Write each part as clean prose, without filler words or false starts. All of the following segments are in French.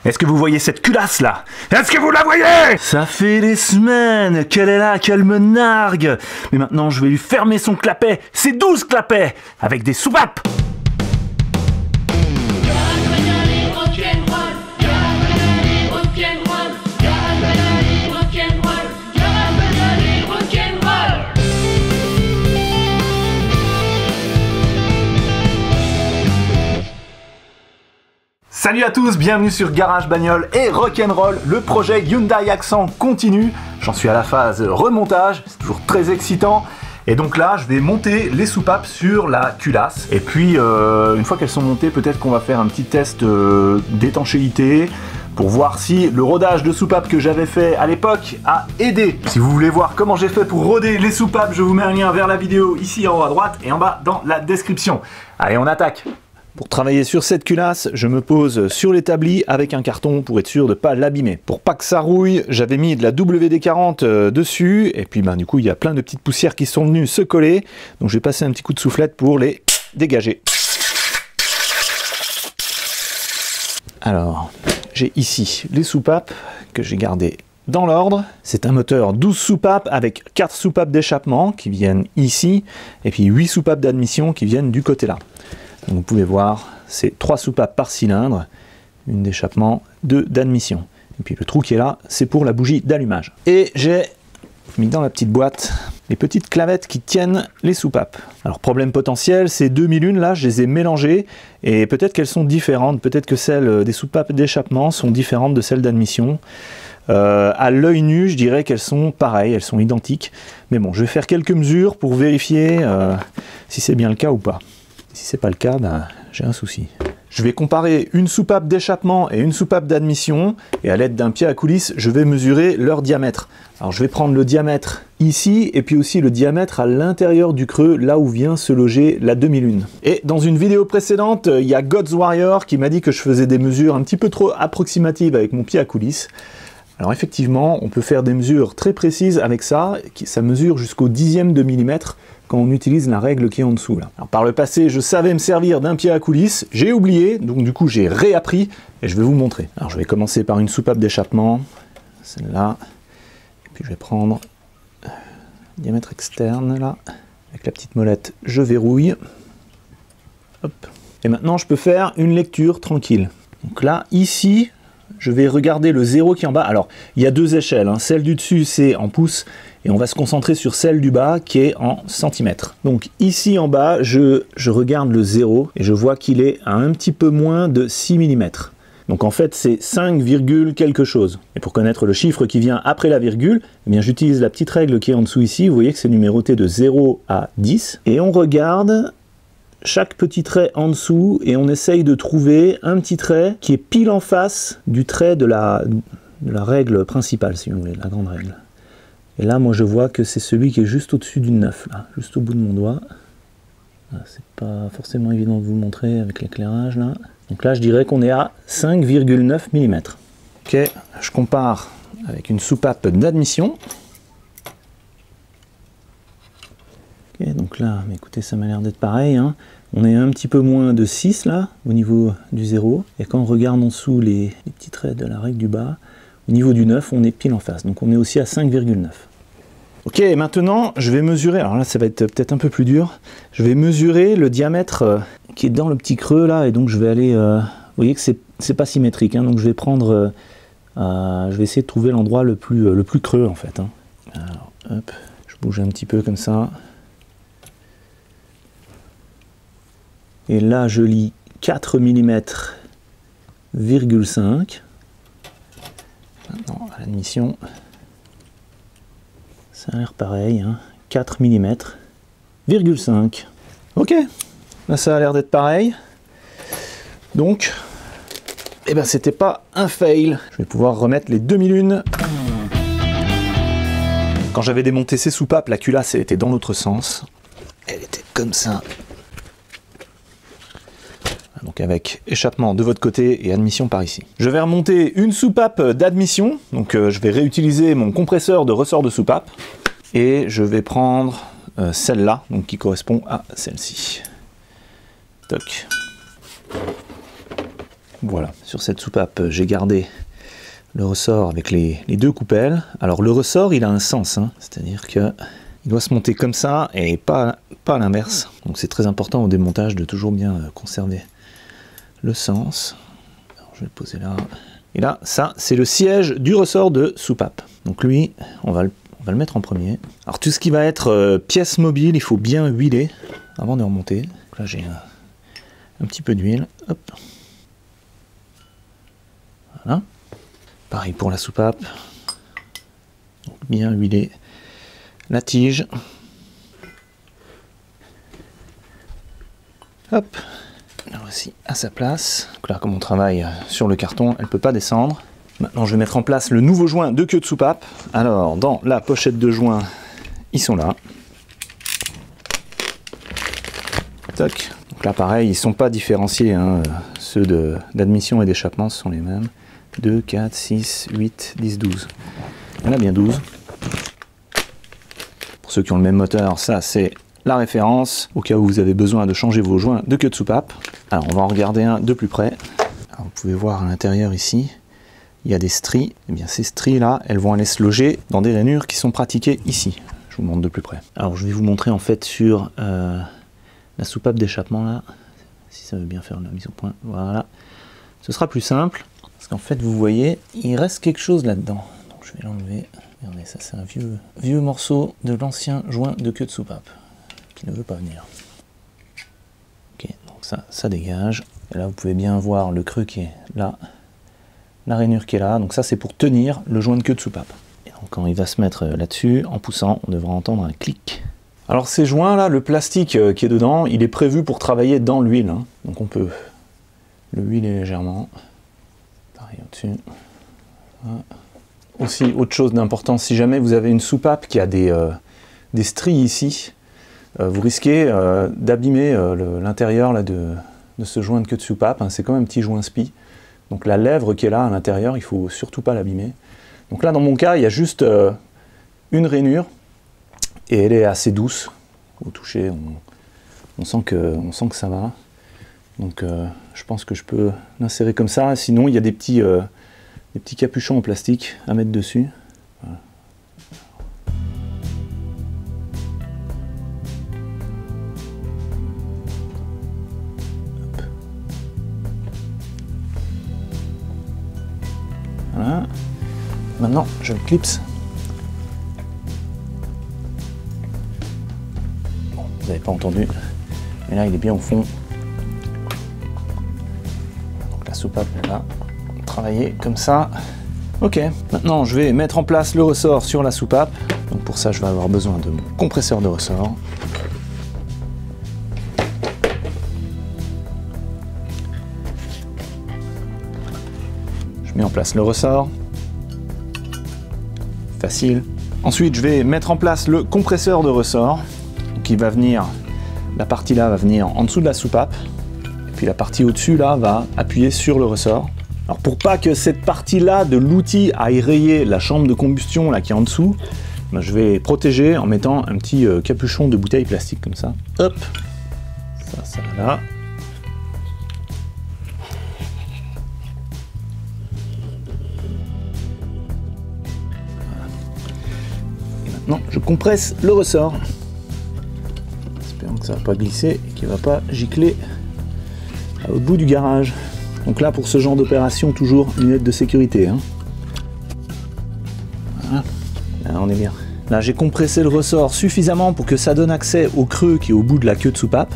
Est-ce que vous voyez cette culasse là? Est-ce que vous la voyez? Ça fait des semaines qu'elle est là, qu'elle me nargue. Mais maintenant je vais lui fermer son clapet, ses 12 clapets, avec des soupapes. Salut à tous, bienvenue sur Garage Bagnole et Rock'n'Roll. Le projet Hyundai Accent continue. J'en suis à la phase remontage, c'est toujours très excitant. Et donc là, je vais monter les soupapes sur la culasse. Et puis, une fois qu'elles sont montées, peut-être qu'on va faire un petit test d'étanchéité pour voir si le rodage de soupapes que j'avais fait à l'époque a aidé. Si vous voulez voir comment j'ai fait pour roder les soupapes, je vous mets un lien vers la vidéo ici en haut à droite et en bas dans la description. Allez, on attaque! Pour travailler sur cette culasse, je me pose sur l'établi avec un carton pour être sûr de ne pas l'abîmer. Pour pas que ça rouille, j'avais mis de la WD-40 dessus, et puis du coup il y a plein de petites poussières qui sont venues se coller, donc je vais passer un petit coup de soufflette pour les dégager. Alors, j'ai ici les soupapes que j'ai gardées dans l'ordre. C'est un moteur 12 soupapes avec 4 soupapes d'échappement qui viennent ici, et puis 8 soupapes d'admission qui viennent du côté là. Donc vous pouvez voir, c'est 3 soupapes par cylindre, une d'échappement, 2 d'admission. Et puis le trou qui est là, c'est pour la bougie d'allumage. Et j'ai mis dans la petite boîte les petites clavettes qui tiennent les soupapes. Alors problème potentiel, ces 2001 là, je les ai mélangées et peut-être qu'elles sont différentes. Peut-être que celles des soupapes d'échappement sont différentes de celles d'admission. À l'œil nu, je dirais qu'elles sont pareilles, elles sont identiques. Mais bon, je vais faire quelques mesures pour vérifier si c'est bien le cas ou pas. Si c'est pas le cas, j'ai un souci. Je vais comparer une soupape d'échappement et une soupape d'admission, et à l'aide d'un pied à coulisse, je vais mesurer leur diamètre. Alors je vais prendre le diamètre ici, et puis aussi le diamètre à l'intérieur du creux, là où vient se loger la 2001. Et dans une vidéo précédente, il y a God's Warrior qui m'a dit que je faisais des mesures un petit peu trop approximatives avec mon pied à coulisse. Alors effectivement, on peut faire des mesures très précises avec ça, ça mesure jusqu'au 10e de millimètre, quand on utilise la règle qui est en dessous là. Alors, par le passé, je savais me servir d'un pied à coulisse, j'ai oublié, donc du coup j'ai réappris et je vais vous montrer. Alors je vais commencer par une soupape d'échappement, celle-là, et puis je vais prendre le diamètre externe là, avec la petite molette, je verrouille. Hop. Et maintenant je peux faire une lecture tranquille. Donc là, ici, je vais regarder le 0 qui est en bas. Alors, il y a 2 échelles, hein. Celle du dessus, c'est en pouces, et on va se concentrer sur celle du bas, qui est en centimètres. Donc, ici en bas, je regarde le 0, et je vois qu'il est à un petit peu moins de 6 mm. Donc, en fait, c'est 5, quelque chose. Et pour connaître le chiffre qui vient après la virgule, eh bien, j'utilise la petite règle qui est en dessous ici. Vous voyez que c'est numéroté de 0 à 10. Et on regarde chaque petit trait en dessous et on essaye de trouver un petit trait qui est pile en face du trait de la règle principale, si vous voulez, la grande règle. Et là, moi, je vois que c'est celui qui est juste au-dessus du 9, là, juste au bout de mon doigt. C'est pas forcément évident de vous le montrer avec l'éclairage, là. Donc là, je dirais qu'on est à 5,9 mm. Ok, je compare avec une soupape d'admission. Ok, donc là, mais écoutez, ça m'a l'air d'être pareil, hein. On est un petit peu moins de 6 là, au niveau du 0. Et quand on regarde en dessous les petits traits de la règle du bas, au niveau du 9, on est pile en face. Donc on est aussi à 5,9. Ok, maintenant, je vais mesurer, alors là, ça va être peut-être un peu plus dur. Je vais mesurer le diamètre qui est dans le petit creux là, et donc je vais aller... vous voyez que c'est pas symétrique, hein, donc je vais prendre... je vais essayer de trouver l'endroit le plus creux en fait. Hein. Alors, hop, je bouge un petit peu comme ça. Et là, je lis 4 mm,5. Maintenant, à l'admission, ça a l'air pareil, hein, 4 mm,5. Ok, là ça a l'air d'être pareil. Donc, eh ben, c'était pas un fail. Je vais pouvoir remettre les 2001. Quand j'avais démonté ces soupapes, la culasse elle était dans l'autre sens. Elle était comme ça. Donc avec échappement de votre côté et admission par ici. Je vais remonter une soupape d'admission, donc je vais réutiliser mon compresseur de ressort de soupape et je vais prendre celle-là, donc qui correspond à celle-ci. Toc. Voilà, sur cette soupape, j'ai gardé le ressort avec les deux coupelles. Alors le ressort, il a un sens, hein, c'est-à-dire que il doit se monter comme ça et pas à l'inverse. Donc c'est très important au démontage de toujours bien conserver le sens. Alors, je vais le poser là. Et là, ça, c'est le siège du ressort de soupape. Donc lui, on va le mettre en premier. Alors tout ce qui va être pièce mobile, il faut bien huiler avant de remonter. Donc là, j'ai un petit peu d'huile. Hop. Voilà. Pareil pour la soupape. Donc bien huiler la tige. Hop. Là aussi à sa place. Donc là, comme on travaille sur le carton, elle ne peut pas descendre. Maintenant, je vais mettre en place le nouveau joint de queue de soupape. Alors, dans la pochette de joints, ils sont là. Toc. Donc là, pareil, ils ne sont pas différenciés, hein. Ceux d'admission et d'échappement sont les mêmes. 2, 4, 6, 8, 10, 12. Il y en a bien 12. Pour ceux qui ont le même moteur, ça c'est la référence, au cas où vous avez besoin de changer vos joints de queue de soupape. Alors on va en regarder un de plus près. Alors, vous pouvez voir à l'intérieur ici, il y a des stries. Et bien ces stries là, elles vont aller se loger dans des rainures qui sont pratiquées ici. Je vous montre de plus près. Alors je vais vous montrer en fait sur la soupape d'échappement là, si ça veut bien faire la mise au point. Voilà, ce sera plus simple. Parce qu'en fait, vous voyez, il reste quelque chose là-dedans. Donc je vais l'enlever. Regardez, ça c'est un vieux morceau de l'ancien joint de queue de soupape qui ne veut pas venir. Ok, donc ça dégage. Et là, vous pouvez bien voir le creux qui est là, la rainure qui est là. Donc ça, c'est pour tenir le joint de queue de soupape. Et donc quand il va se mettre là-dessus, en poussant, on devra entendre un clic. Alors ces joints-là, le plastique qui est dedans, il est prévu pour travailler dans l'huile. Hein. Donc on peut le huiler légèrement. Pareil au-dessus. Voilà. Aussi, autre chose d'important, si jamais vous avez une soupape qui a des stries ici, vous risquez d'abîmer l'intérieur de ce joint de queue de soupape. Hein. C'est comme un petit joint spi. Donc la lèvre qui est là à l'intérieur, il ne faut surtout pas l'abîmer. Donc là, dans mon cas, il y a juste une rainure et elle est assez douce. Au toucher, on sent que ça va. Donc je pense que je peux l'insérer comme ça. Sinon, il y a des petits capuchons en plastique à mettre dessus. Voilà. Voilà. Maintenant, je le clipse. Bon, vous n'avez pas entendu, mais là, il est bien au fond. Donc la soupape est là. Travailler comme ça. Ok, maintenant je vais mettre en place le ressort sur la soupape. Donc pour ça, je vais avoir besoin de mon compresseur de ressort. Je mets en place le ressort. Facile. Ensuite, je vais mettre en place le compresseur de ressort. Donc il va venir, la partie là va venir en dessous de la soupape. Et puis la partie au-dessus là va appuyer sur le ressort. Alors pour pas que cette partie-là de l'outil aille rayer la chambre de combustion là qui est en dessous, ben je vais protéger en mettant un petit capuchon de bouteille plastique comme ça. Hop, ça va là. Voilà. Et maintenant je compresse le ressort. Espérons que ça va pas glisser et qu'il va pas gicler à l'autre bout du garage. Donc là, pour ce genre d'opération, toujours lunettes de sécurité. Hein. Voilà. Là, on est bien. Là, j'ai compressé le ressort suffisamment pour que ça donne accès au creux qui est au bout de la queue de soupape,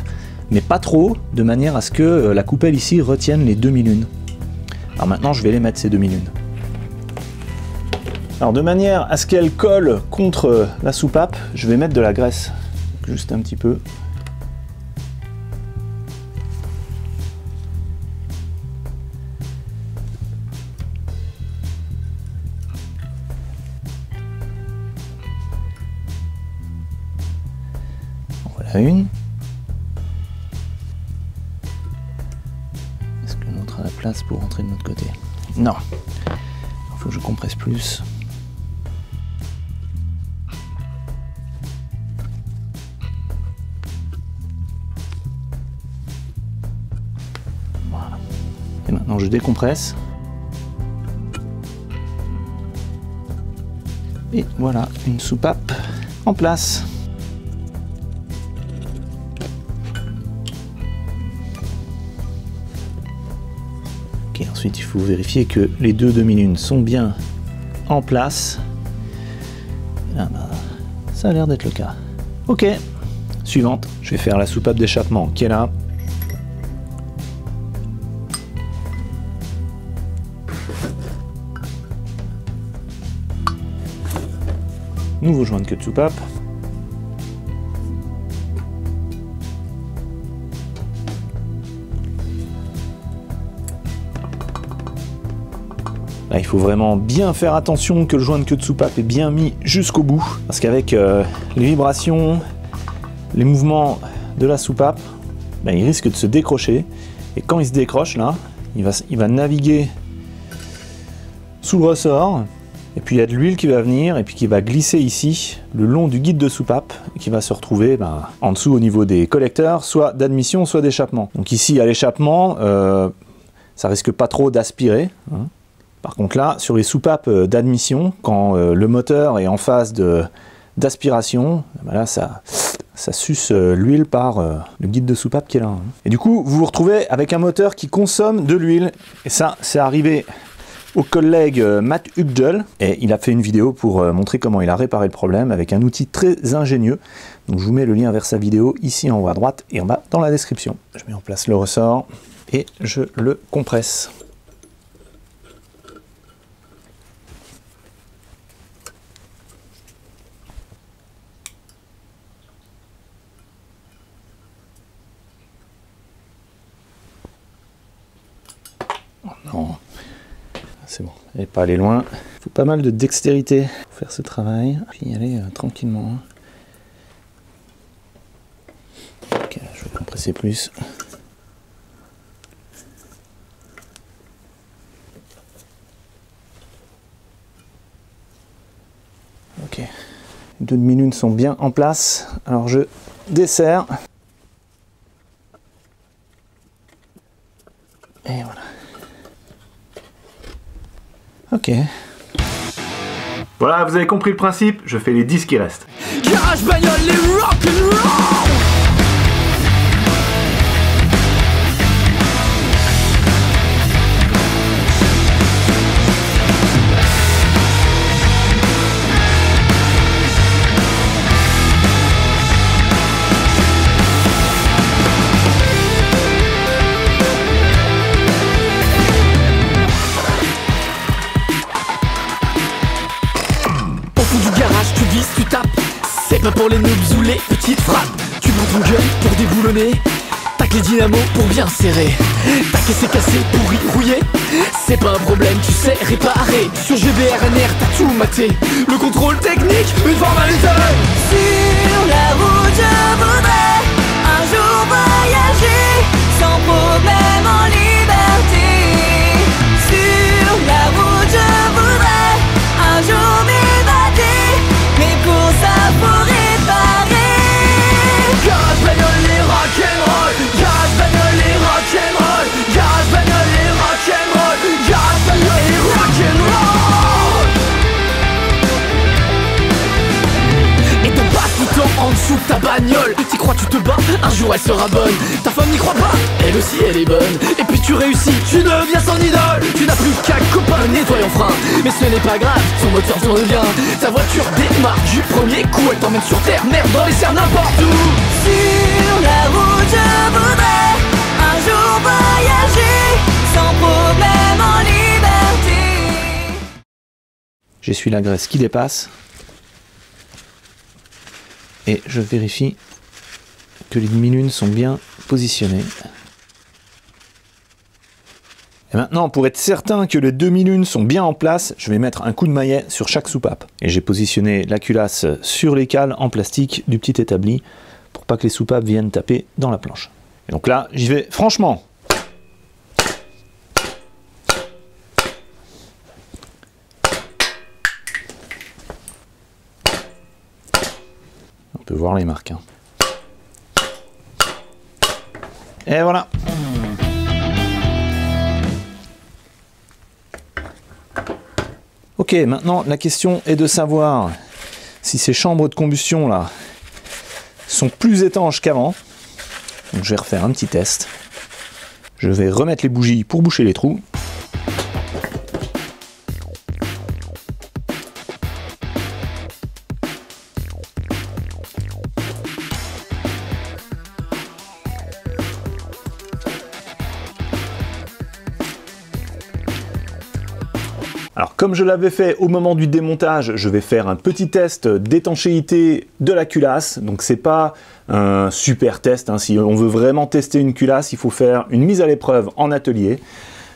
mais pas trop, de manière à ce que la coupelle ici retienne les demi-lunes. Alors maintenant, je vais les mettre, ces demi-lunes. Alors de manière à ce qu'elle colle contre la soupape, je vais mettre de la graisse. Juste un petit peu. Une. Est-ce que l'autre a la place pour rentrer de l'autre côté? Non. Il faut que je compresse plus. Voilà. Et maintenant Maintenant je décompresse. Et voilà, une soupape en place. Ok, ensuite il faut vérifier que les deux demi-lunes sont bien en place. Ah bah, ça a l'air d'être le cas. Ok, suivante, je vais faire la soupape d'échappement qui est là. Nouveau joint de queue de soupape. Là, il faut vraiment bien faire attention que le joint de queue de soupape est bien mis jusqu'au bout, parce qu'avec les vibrations, les mouvements de la soupape, ben, il risque de se décrocher. Et quand il se décroche, là, il va naviguer sous le ressort. Et puis il y a de l'huile qui va venir et puis qui va glisser ici le long du guide de soupape et qui va se retrouver en dessous au niveau des collecteurs, soit d'admission, soit d'échappement. Donc ici à l'échappement, ça risque pas trop d'aspirer. Hein. Par contre là, sur les soupapes d'admission, quand le moteur est en phase d'aspiration, ben là ça suce l'huile par le guide de soupape qui est là. Hein. Et du coup, vous vous retrouvez avec un moteur qui consomme de l'huile. Et ça, c'est arrivé au collègue Matt Hubdel, et il a fait une vidéo pour montrer comment il a réparé le problème avec un outil très ingénieux. Donc je vous mets le lien vers sa vidéo ici en haut à droite et en bas dans la description. Je mets en place le ressort et je le compresse. Oh non. C'est bon, elle n'est pas allée loin. Il faut pas mal de dextérité pour faire ce travail. Puis y aller tranquillement. Ok, je vais compresser plus. Ok, les deux demi-lunes sont bien en place. Alors je desserre. Et voilà. Ok. Voilà, vous avez compris le principe, je fais les 10 qui restent. Garage bagnole, les rock'n'roll. Tu vises, tu tapes, c'est pas pour les noobs ou les petites frappes. Tu prends ton gun pour déboulonner, tac les dynamos pour bien serrer. Tac et c'est cassé pour y rouiller, c'est pas un problème, tu sais réparer. Sur GBRNR t'as tout maté, le contrôle technique, une formalité. Sur la route je voudrais un jour voyager sans problème en liberté. Sur la route je voudrais un jour m'évader, mais pour ça faut réparer. Garage bagnole, les rock'n'roll. Garage bagnole, les rock'n'roll. Garage bagnole, les rock'n'roll. Garage bagnole, les rock'n'roll. Et ton passe tout le temps en dessous de ta bagnole. T'y crois, tu te bats, un jour elle sera bonne. Ta femme n'y croit pas, elle aussi elle est bonne. Et puis tu réussis, tu deviens son idole. Tu n'as plus qu'un copain nettoyant frein, mais ce n'est pas grave, son moteur tourne bien. Ta voiture démarre du premier coup, elle t'emmène sur terre, merde dans les serres n'importe où. Sur la route je voudrais un jour voyager sans problème en liberté. J'essuie la graisse qui dépasse. Et je vérifie que les demi-lunes sont bien positionnées. Et maintenant, pour être certain que les demi-lunes sont bien en place, je vais mettre un coup de maillet sur chaque soupape. Et j'ai positionné la culasse sur les cales en plastique du petit établi pour pas que les soupapes viennent taper dans la planche. Et donc là, j'y vais franchement. On peut voir les marques. Hein. Et voilà. Ok, maintenant la question est de savoir si ces chambres de combustion là sont plus étanches qu'avant. Donc je vais refaire un petit test. Je vais remettre les bougies pour boucher les trous. Alors comme je l'avais fait au moment du démontage, je vais faire un petit test d'étanchéité de la culasse. Donc c'est pas un super test, hein. Si on veut vraiment tester une culasse, il faut faire une mise à l'épreuve en atelier.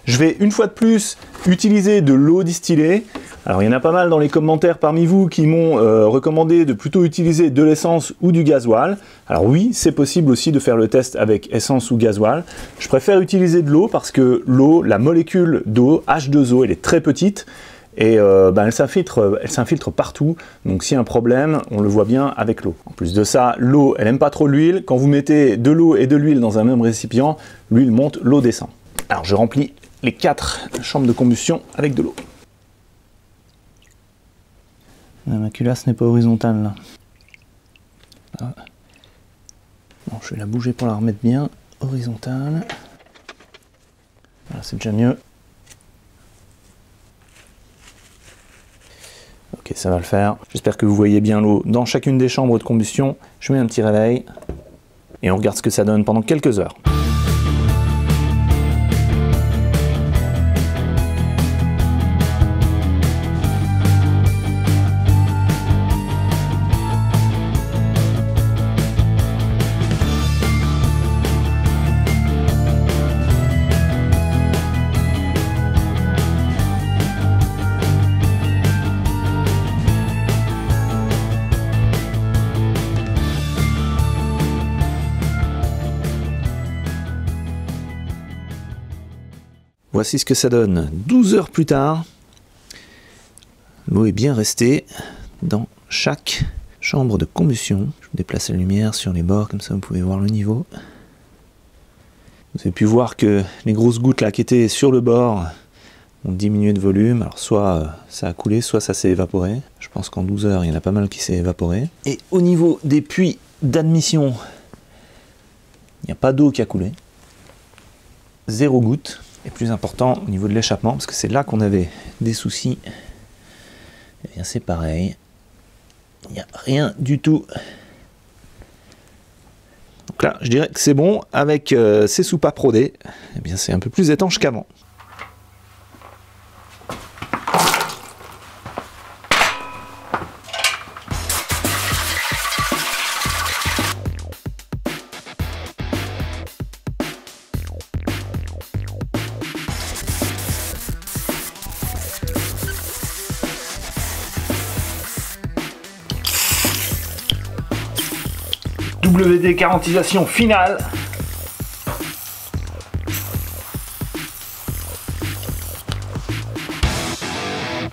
Je vais une fois de plus utiliser de l'eau distillée. Alors il y en a pas mal dans les commentaires parmi vous qui m'ont recommandé de plutôt utiliser de l'essence ou du gasoil. Alors oui, c'est possible aussi de faire le test avec essence ou gasoil. Je préfère utiliser de l'eau parce que l'eau, la molécule d'eau, H2O, elle est très petite et elle s'infiltre partout. Donc s'il y a un problème, on le voit bien avec l'eau. En plus de ça, l'eau, elle n'aime pas trop l'huile. Quand vous mettez de l'eau et de l'huile dans un même récipient, l'huile monte, l'eau descend. Alors je remplis les 4 chambres de combustion avec de l'eau. Ma culasse n'est pas horizontale là. Ah. Bon, je vais la bouger pour la remettre bien horizontale. Voilà, c'est déjà mieux. Ok, ça va le faire. J'espère que vous voyez bien l'eau dans chacune des chambres de combustion. Je mets un petit réveil et on regarde ce que ça donne pendant quelques heures. Voici ce que ça donne 12 heures plus tard. L'eau est bien restée dans chaque chambre de combustion. Je déplace la lumière sur les bords, comme ça vous pouvez voir le niveau. Vous avez pu voir que les grosses gouttes là qui étaient sur le bord ont diminué de volume. Alors soit ça a coulé, soit ça s'est évaporé. Je pense qu'en 12 heures, il y en a pas mal qui s'est évaporé. Et au niveau des puits d'admission, il n'y a pas d'eau qui a coulé. 0 goutte. Et plus important au niveau de l'échappement, parce que c'est là qu'on avait des soucis, et bien c'est pareil, il n'y a rien du tout. Donc là, je dirais que c'est bon, avec ces soupapes rodées, et bien c'est un peu plus étanche qu'avant. WD carentisation finale.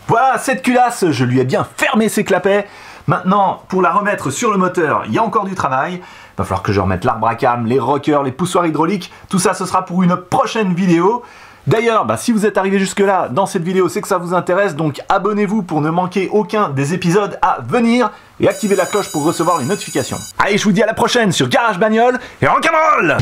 Voilà, cette culasse, je lui ai bien fermé ses clapets. Maintenant, pour la remettre sur le moteur, il y a encore du travail. Il va falloir que je remette l'arbre à cam, les rockers, les poussoirs hydrauliques. Tout ça, ce sera pour une prochaine vidéo. D'ailleurs, si vous êtes arrivé jusque-là dans cette vidéo, c'est que ça vous intéresse, donc abonnez-vous pour ne manquer aucun des épisodes à venir et activez la cloche pour recevoir les notifications. Allez, je vous dis à la prochaine sur Garage Bagnole et rock'n'roll!